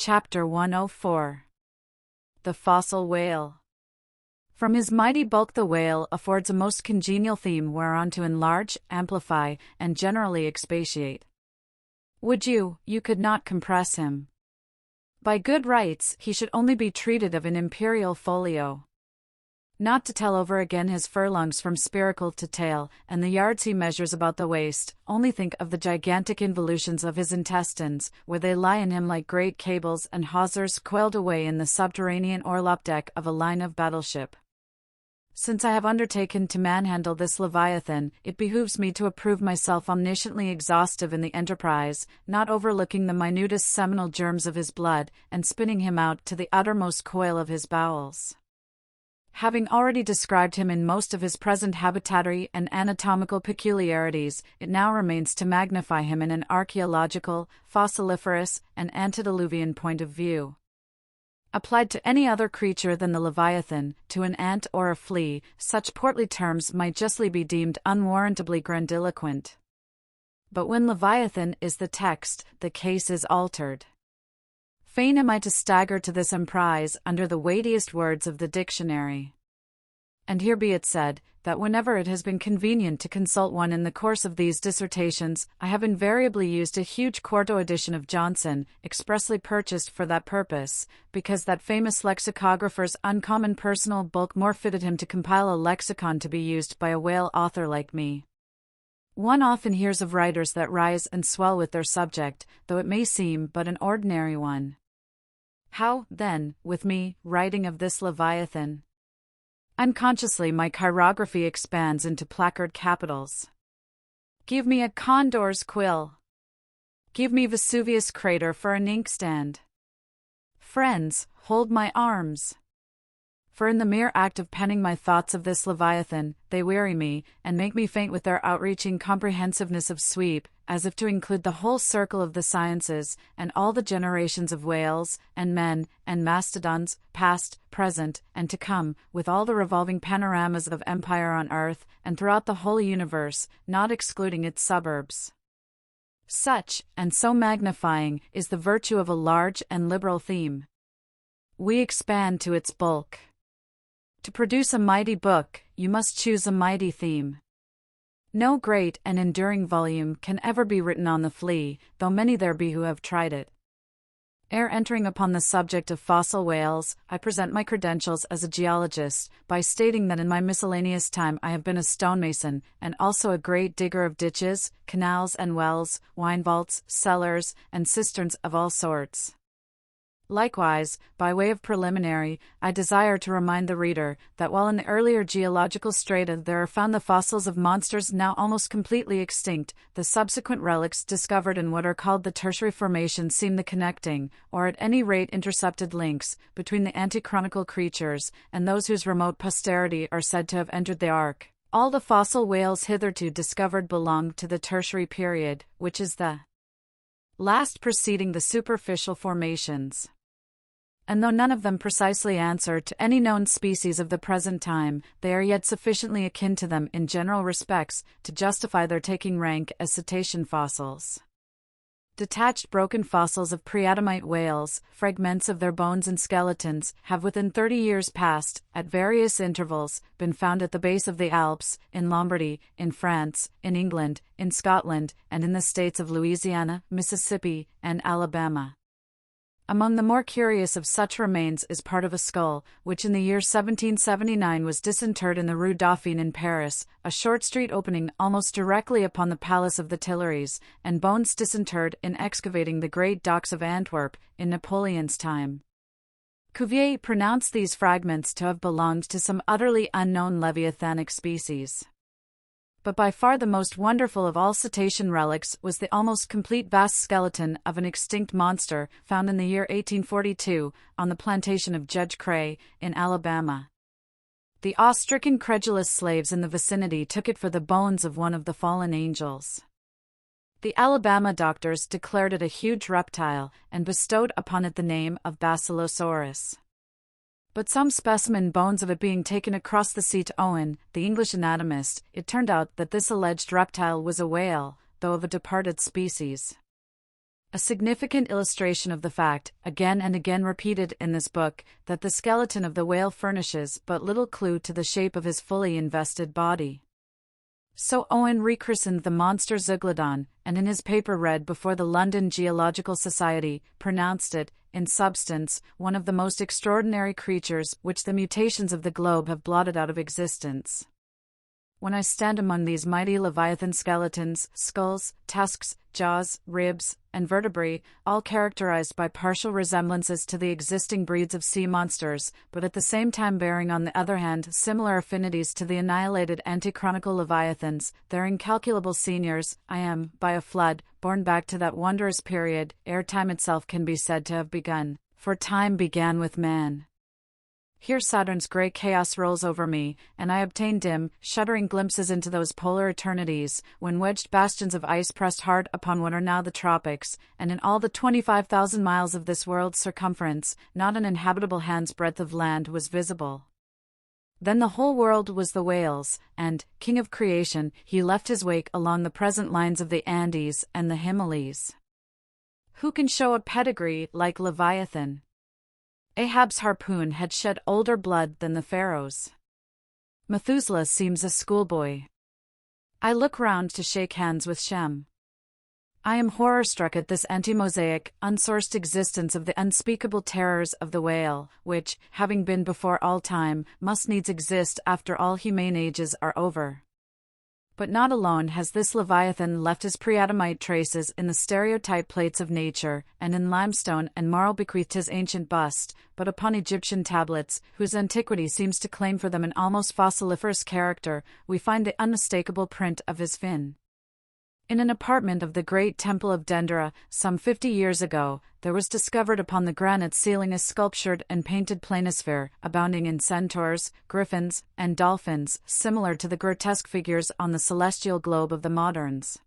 Chapter 104. The Fossil Whale. From his mighty bulk the whale affords a most congenial theme whereon to enlarge, amplify, and generally expatiate. Would you could not compress him. By good rights, he should only be treated of in imperial folio. Not to tell over again his furlongs from spiracle to tail, and the yards he measures about the waist, only think of the gigantic involutions of his intestines, where they lie in him like great cables and hawsers coiled away in the subterranean orlop deck of a line of battleship. Since I have undertaken to manhandle this Leviathan, it behooves me to approve myself omnisciently exhaustive in the enterprise, not overlooking the minutest seminal germs of his blood, and spinning him out to the uttermost coil of his bowels. Having already described him in most of his present habitatory and anatomical peculiarities, it now remains to magnify him in an archaeological, fossiliferous, and antediluvian point of view. Applied to any other creature than the Leviathan, to an ant or a flea, such portly terms might justly be deemed unwarrantably grandiloquent. But when Leviathan is the text, the case is altered. Fain am I to stagger to this emprise under the weightiest words of the dictionary. And here be it said, that whenever it has been convenient to consult one in the course of these dissertations, I have invariably used a huge quarto edition of Johnson, expressly purchased for that purpose, because that famous lexicographer's uncommon personal bulk more fitted him to compile a lexicon to be used by a whale author like me. One often hears of writers that rise and swell with their subject, though it may seem but an ordinary one. How, then, with me, writing of this Leviathan? Unconsciously my chirography expands into placard capitals. Give me a condor's quill. Give me Vesuvius crater for an inkstand. Friends, hold my arms. For in the mere act of penning my thoughts of this Leviathan, they weary me, and make me faint with their outreaching comprehensiveness of sweep, as if to include the whole circle of the sciences, and all the generations of whales, and men, and mastodons, past, present, and to come, with all the revolving panoramas of empire on earth, and throughout the whole universe, not excluding its suburbs. Such, and so magnifying, is the virtue of a large and liberal theme. We expand to its bulk. To produce a mighty book, you must choose a mighty theme. No great and enduring volume can ever be written on the flea, though many there be who have tried it. Ere entering upon the subject of fossil whales, I present my credentials as a geologist, by stating that in my miscellaneous time I have been a stonemason, and also a great digger of ditches, canals and wells, wine vaults, cellars, and cisterns of all sorts. Likewise, by way of preliminary, I desire to remind the reader that while in the earlier geological strata there are found the fossils of monsters now almost completely extinct, the subsequent relics discovered in what are called the tertiary formations seem the connecting, or at any rate intercepted links, between the antichronical creatures and those whose remote posterity are said to have entered the ark. All the fossil whales hitherto discovered belong to the tertiary period, which is the last preceding the superficial formations. And though none of them precisely answer to any known species of the present time, they are yet sufficiently akin to them in general respects to justify their taking rank as cetacean fossils. Detached broken fossils of pre-Adamite whales, fragments of their bones and skeletons, have within 30 years past, at various intervals, been found at the base of the Alps, in Lombardy, in France, in England, in Scotland, and in the states of Louisiana, Mississippi, and Alabama. Among the more curious of such remains is part of a skull, which in the year 1779 was disinterred in the Rue Dauphine in Paris, a short street opening almost directly upon the Palace of the Tuileries, and bones disinterred in excavating the great docks of Antwerp, in Napoleon's time. Cuvier pronounced these fragments to have belonged to some utterly unknown leviathanic species. But by far the most wonderful of all cetacean relics was the almost complete vast skeleton of an extinct monster, found in the year 1842, on the plantation of Judge Cray, in Alabama. The awe-stricken credulous slaves in the vicinity took it for the bones of one of the fallen angels. The Alabama doctors declared it a huge reptile, and bestowed upon it the name of Basilosaurus. But some specimen bones of it being taken across the sea to Owen, the English anatomist, it turned out that this alleged reptile was a whale, though of a departed species. A significant illustration of the fact, again and again repeated in this book, that the skeleton of the whale furnishes but little clue to the shape of his fully invested body. So Owen rechristened the monster Zeuglodon, and in his paper read before the London Geological Society, pronounced it, in substance, one of the most extraordinary creatures which the mutations of the globe have blotted out of existence. When I stand among these mighty leviathan skeletons, skulls, tusks, jaws, ribs, and vertebrae, all characterized by partial resemblances to the existing breeds of sea monsters, but at the same time bearing on the other hand similar affinities to the annihilated antichronical leviathans, their incalculable seniors, I am, by a flood, borne back to that wondrous period, ere time itself can be said to have begun, for time began with man. Here Saturn's grey chaos rolls over me, and I obtain dim, shuddering glimpses into those polar eternities, when wedged bastions of ice pressed hard upon what are now the tropics, and in all the 25,000 miles of this world's circumference, not an inhabitable hand's breadth of land was visible. Then the whole world was the whale's, and, king of creation, he left his wake along the present lines of the Andes and the Himalayas. Who can show a pedigree like Leviathan? Ahab's harpoon had shed older blood than the Pharaoh's. Methuselah seems a schoolboy. I look round to shake hands with Shem. I am horror-struck at this anti-Mosaic, unsourced existence of the unspeakable terrors of the whale, which, having been before all time, must needs exist after all humane ages are over. But not alone has this Leviathan left his pre-Adamite traces in the stereotype plates of nature, and in limestone and marl bequeathed his ancient bust, but upon Egyptian tablets, whose antiquity seems to claim for them an almost fossiliferous character, we find the unmistakable print of his fin. In an apartment of the great temple of Dendera, some 50 years ago, there was discovered upon the granite ceiling a sculptured and painted planisphere, abounding in centaurs, griffins, and dolphins, similar to the grotesque figures on the celestial globe of the moderns.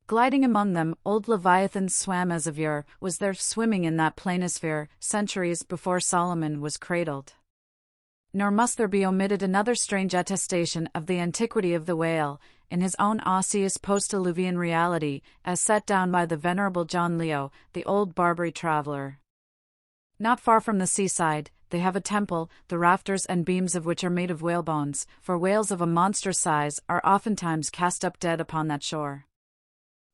Gliding among them, old Leviathans swam as of yore, was there swimming in that planisphere, centuries before Solomon was cradled. Nor must there be omitted another strange attestation of the antiquity of the whale, in his own osseous post-Diluvian reality, as set down by the venerable John Leo, the old Barbary traveler. Not far from the seaside, they have a temple, the rafters and beams of which are made of whale bones, for whales of a monstrous size are oftentimes cast up dead upon that shore.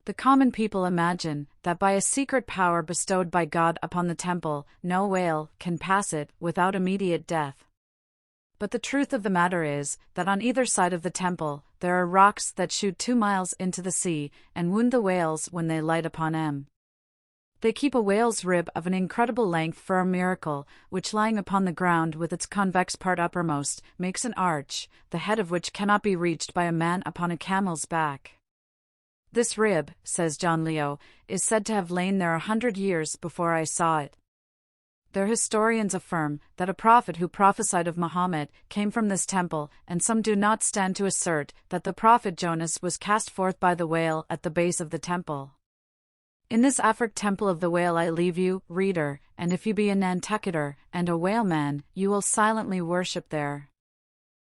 The common people imagine that by a secret power bestowed by God upon the temple, no whale can pass it without immediate death. But the truth of the matter is, that on either side of the temple, there are rocks that shoot 2 miles into the sea, and wound the whales when they light upon them. They keep a whale's rib of an incredible length for a miracle, which lying upon the ground with its convex part uppermost, makes an arch, the head of which cannot be reached by a man upon a camel's back. This rib, says John Leo, is said to have lain there 100 years before I saw it. Their historians affirm that a prophet who prophesied of Muhammad came from this temple, and some do not stand to assert that the prophet Jonas was cast forth by the whale at the base of the temple. In this Afric temple of the whale I leave you, reader, and if you be a Nantucketer and a whaleman, you will silently worship there.